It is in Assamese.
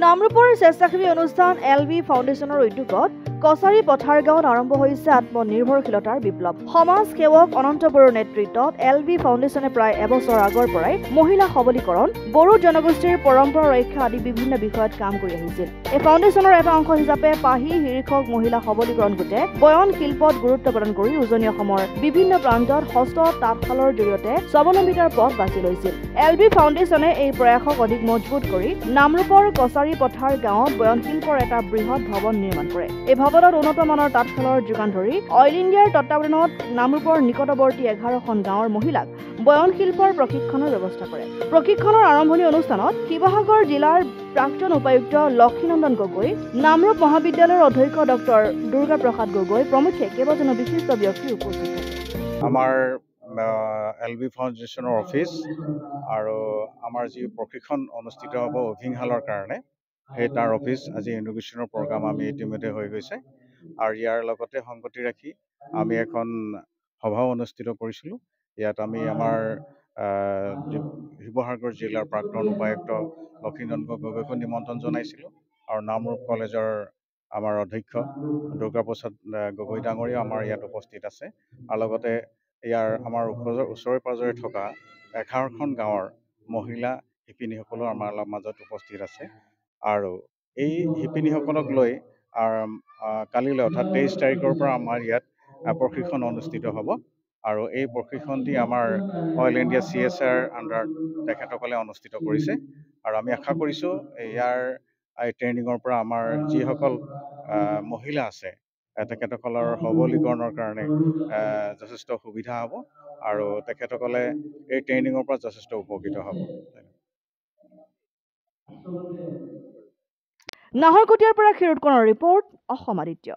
নামৰূপৰ স্বেচ্ছাসেৱী অনুষ্ঠান LV ফাউণ্ডেশ্যনৰ উদ্যোগত কছাৰী পথাৰ গাঁৱত আৰম্ভ হৈছে আত্মনিৰ্ভৰশীলতাৰ বিপ্লৱ। সমাজ সেৱক অনন্ত বড়োৰ নেতৃত্বত LV ফাউণ্ডেশ্যনে প্ৰায় এবছৰ আগৰ পৰাই মহিলা সবলীকৰণ, বড়ো জনগোষ্ঠীৰ পৰম্পৰা ৰক্ষা আদি বিভিন্ন বিষয়ত কাম কৰি আহিছিল। এই ফাউণ্ডেশ্যনৰ এটা অংশ হিচাপে পাহি শীৰ্ষক মহিলা সবলীকৰণ গোটে বয়ন শিল্পত গুৰুত্ব প্ৰদান কৰি উজনি অসমৰ বিভিন্ন প্ৰান্তত হস্ত তাঁতশালৰ জৰিয়তে স্বাৱলম্বিতাৰ পথ বাছি লৈছিল। LV ফাউণ্ডেশ্যনে এই প্ৰয়াসক অধিক মজবুত কৰি নামৰূপৰ কছাৰী পথাৰ গাঁৱত বয়নশিল্পৰ এটা বৃহৎ ভৱন নিৰ্মাণ কৰে। এই ভৱনত উন্নত মানৰ তাঁতশালৰ যোগান ধৰি অইল ইণ্ডিয়াৰ তত্বাৱধানত নামৰূপৰ নিকটৱৰ্তী 11খন গাঁৱৰ মহিলাক বয়নশিল্পৰ প্ৰশিক্ষণৰ ব্যৱস্থা কৰে। প্ৰশিক্ষণৰ আৰম্ভণি অনুষ্ঠানত শিৱসাগৰ জিলাৰ প্ৰাক্তন উপায়ুক্ত লক্ষীনন্দন গগৈ, নামৰূপ মহাবিদ্যালয়ৰ অধ্যক্ষ ডক্টৰ দুৰ্গা প্ৰসাদ গগৈ প্ৰমুখ্যে কেইবাজনো বিশিষ্ট ব্যক্তি উপস্থিত থাকে। আমাৰ LV ফাউণ্ডেশ্যনৰ অফিচ আৰু আমাৰ যি প্ৰশিক্ষণ অনুষ্ঠিত হ'ব অভিংশালৰ কাৰণে সেই তাৰ অফিচ আজি ইনগ্ৰেশ্যনৰ প্ৰগ্ৰাম আমি ইতিমধ্যে হৈ গৈছে আৰু ইয়াৰ লগতে সংগতি ৰাখি আমি এখন সভাও অনুষ্ঠিত কৰিছিলোঁ। ইয়াত আমি আমাৰ শিৱসাগৰ জিলাৰ প্ৰাক্তন উপায়ুক্ত লক্ষীনন্দন গগৈকো নিমন্ত্ৰণ জনাইছিলোঁ আৰু নামৰূপ কলেজৰ আমাৰ অধ্যক্ষ দুৰ্গা প্ৰসাদ গগৈ ডাঙৰীয়াও আমাৰ ইয়াত উপস্থিত আছে আৰু লগতে ইয়াৰ আমাৰ ওচৰে পাঁজৰে থকা 11খন গাঁৱৰ মহিলা শিপিনীসকলো আমাৰ মাজত উপস্থিত আছে আৰু এই শিপিনীসকলক লৈ কালিলৈ অৰ্থাৎ 23 তাৰিখৰ পৰা আমাৰ ইয়াত প্ৰশিক্ষণ অনুষ্ঠিত হ'ব আৰু এই প্ৰশিক্ষণটি আমাৰ অইল ইণ্ডিয়া CSR আণ্ডাৰত তেখেতসকলে অনুষ্ঠিত কৰিছে আৰু আমি আশা কৰিছোঁ ইয়াৰ ট্ৰেইনিঙৰ পৰা আমাৰ যিসকল মহিলা আছে তেখেতসকলৰ সবলীকৰণৰ কাৰণে যথেষ্ট সুবিধা হ'ব আৰু তেখেতসকলে এই ট্ৰেইনিঙৰ পৰা যথেষ্ট উপকৃত হ'ব। নাহৰকটীয়াৰ পৰা ক্ষীৰোদ কোঁৱৰৰ ৰিপৰ্ট, অসম আদিত্য।